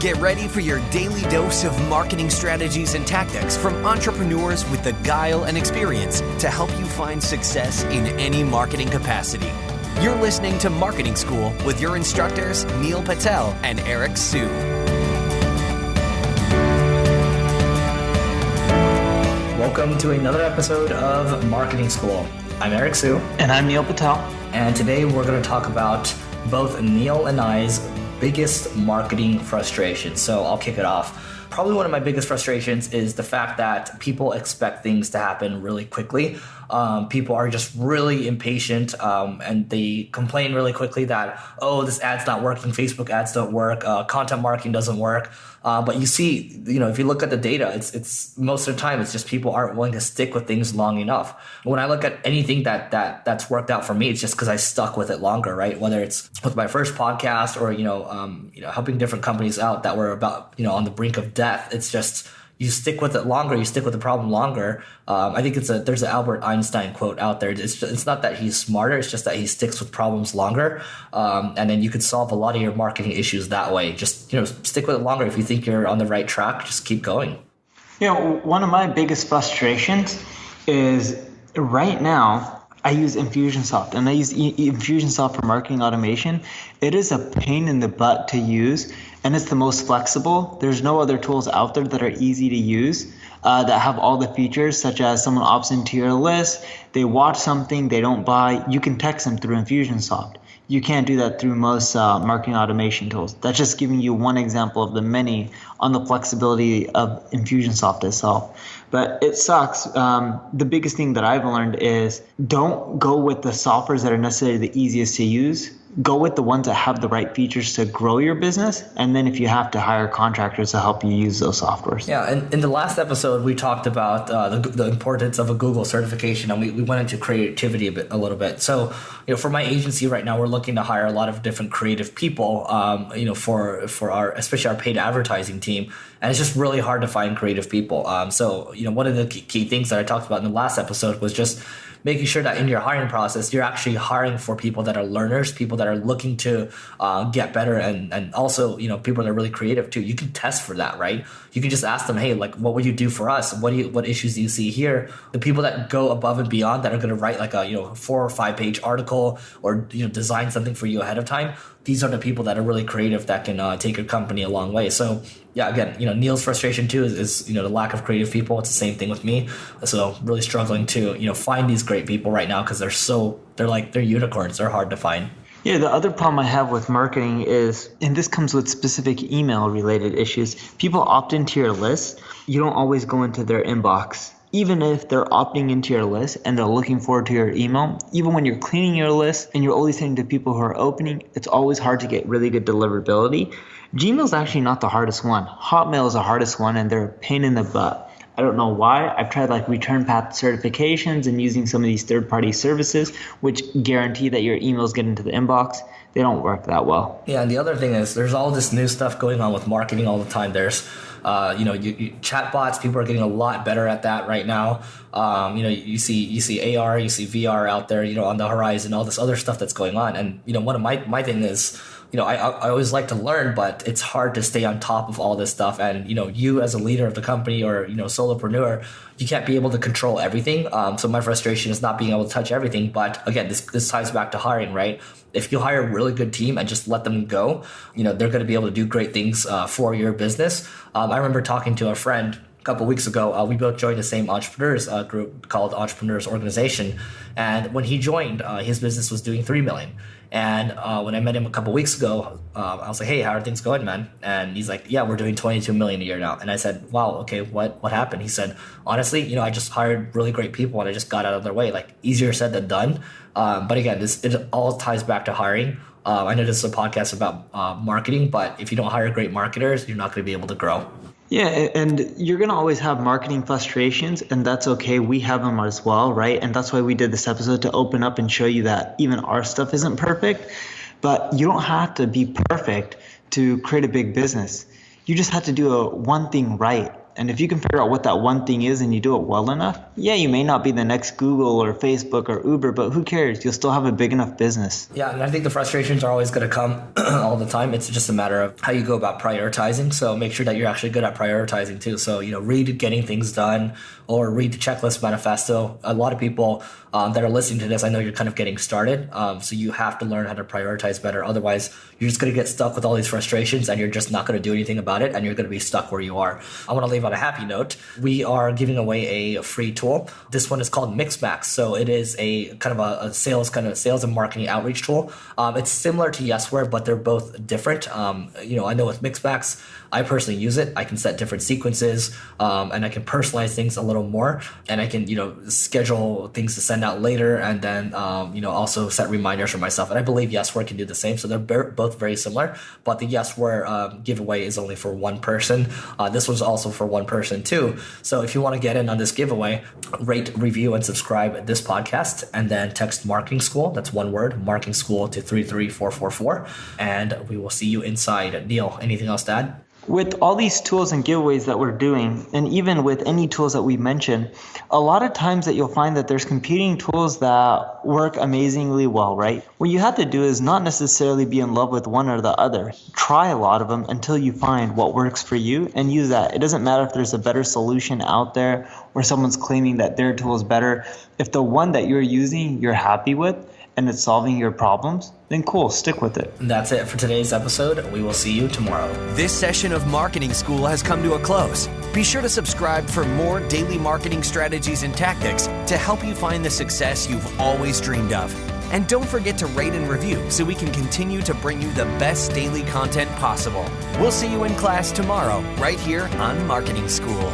Get ready for your daily dose of marketing strategies and tactics from entrepreneurs with the guile and experience to help you find success in any marketing capacity. You're listening to Marketing School with your instructors, Neil Patel and Eric Su. Welcome to another episode of Marketing School. I'm Eric Su. And I'm Neil Patel. And today we're going to talk about both Neil and I's biggest marketing frustrations. So I'll kick it off. Probably one of my biggest frustrations is the fact that people expect things to happen really quickly. People are just really impatient and they complain really quickly that, oh, this ad's not working, Facebook ads don't work, content marketing doesn't work. But you see, if you look at the data, it's most of the time, it's just people aren't willing to stick with things long enough. When I look at anything that's worked out for me, it's just because I stuck with it longer, right? Whether it's with my first podcast or, helping different companies out that were about, on the brink of death. It's just, you stick with it longer, you stick with the problem longer. I think there's an Albert Einstein quote out there. It's not that he's smarter, it's just that he sticks with problems longer. And then you could solve a lot of your marketing issues that way. Just, stick with it longer. If you think you're on the right track, just keep going. One of my biggest frustrations is right now, I use Infusionsoft, and I use Infusionsoft for marketing automation. It is a pain in the butt to use, and it's the most flexible. There's no other tools out there that are easy to use that have all the features, such as someone opts into your list, they watch something, they don't buy. You can text them through Infusionsoft. You can't do that through most marketing automation tools. That's just giving you one example of the many on the flexibility of Infusionsoft itself. But it sucks. The biggest thing that I've learned is don't go with the softwares that are necessarily the easiest to use. Go with the ones that have the right features to grow your business. And then if you have to hire contractors to help you use those softwares. Yeah, and in the last episode, we talked about the importance of a Google certification, and we went into creativity a little bit. So, for my agency right now, we're looking to hire a lot of different creative people, for our, especially our paid advertising team. And it's just really hard to find creative people. So, one of the key things that I talked about in the last episode was just making sure that in your hiring process, you're actually hiring for people that are learners, people that are looking to get better, and also, people that are really creative too. You can test for that, right? You can just ask them, hey, like, what would you do for us? What issues do you see here? The people that go above and beyond, that are going to write like a 4 or 5 page article or design something for you ahead of time. These are the people that are really creative that can take your company a long way. So yeah, again, Neil's frustration too is the lack of creative people. It's the same thing with me. So really struggling to find these great people right now because they're unicorns. They're hard to find. Yeah, the other problem I have with marketing is, and this comes with specific email related issues, people opt into your list. You don't always go into their inbox. Even if they're opting into your list and they're looking forward to your email, even when you're cleaning your list and you're only sending to people who are opening, it's always hard to get really good deliverability. Gmail is actually not the hardest one. Hotmail is the hardest one, and they're a pain in the butt. I don't know why. I've tried return path certifications and using some of these third-party services, which guarantee that your emails get into the inbox. They don't work that well. Yeah, and the other thing is there's all this new stuff going on with marketing all the time. There's chatbots. People are getting a lot better at that right now. You see AR, you see VR out there, on the horizon, all this other stuff that's going on. And, one of my thing is, I always like to learn, but it's hard to stay on top of all this stuff. And, you as a leader of the company or, solopreneur, you can't be able to control everything. So my frustration is not being able to touch everything. But again, this ties back to hiring, right? If you hire a really good team and just let them go, they're going to be able to do great things for your business. I remember talking to a friend a couple weeks ago. We both joined the same entrepreneurs group called Entrepreneurs Organization. And when he joined, his business was doing $3 million. And when I met him a couple weeks ago, I was like, hey, how are things going, man? And he's like, yeah, we're doing $22 million a year now. And I said, wow, okay, what happened? He said, honestly, I just hired really great people and I just got out of their way. Like, easier said than done. But again, it all ties back to hiring. I know this is a podcast about marketing, but if you don't hire great marketers, you're not going to be able to grow. Yeah, and you're going to always have marketing frustrations, and that's okay. We have them as well, right? And that's why we did this episode, to open up and show you that even our stuff isn't perfect, but you don't have to be perfect to create a big business. You just have to do one thing right. And if you can figure out what that one thing is and you do it well enough, yeah, you may not be the next Google or Facebook or Uber, but who cares? You'll still have a big enough business. Yeah, and I think the frustrations are always going to come all the time. It's just a matter of how you go about prioritizing. So make sure that you're actually good at prioritizing too. So, read Getting Things Done or read the Checklist Manifesto. A lot of people that are listening to this, I know you're kind of getting started. So you have to learn how to prioritize better. Otherwise, you're just going to get stuck with all these frustrations and you're just not going to do anything about it and you're going to be stuck where you are. I want to leave on a happy note. We are giving away a free tool. This one is called Mixmax. So it is a kind of a sales and marketing outreach tool. It's similar to Yesware, but they're both different. I know with Mixmax, I personally use it. I can set different sequences and I can personalize things a little more, and I can, schedule things to send out later, and then, also set reminders for myself. And I believe Yesware can do the same. So they're both very similar, but the Yesware giveaway is only for one person. This was also for one person too. So if you want to get in on this giveaway, rate, review, and subscribe this podcast, and then text Marketing School. That's one word, Marketing School, to 33444. And we will see you inside. Neil, anything else to add? With all these tools and giveaways that we're doing, and even with any tools that we mention, a lot of times that you'll find that there's competing tools that work amazingly well, right? What you have to do is not necessarily be in love with one or the other. Try a lot of them until you find what works for you and use that. It doesn't matter if there's a better solution out there or someone's claiming that their tool is better. If the one that you're using you're happy with and it's solving your problems, then cool, stick with it. That's it for today's episode. We will see you tomorrow. This session of Marketing School has come to a close. Be sure to subscribe for more daily marketing strategies and tactics to help you find the success you've always dreamed of. And don't forget to rate and review so we can continue to bring you the best daily content possible. We'll see you in class tomorrow, right here on Marketing School.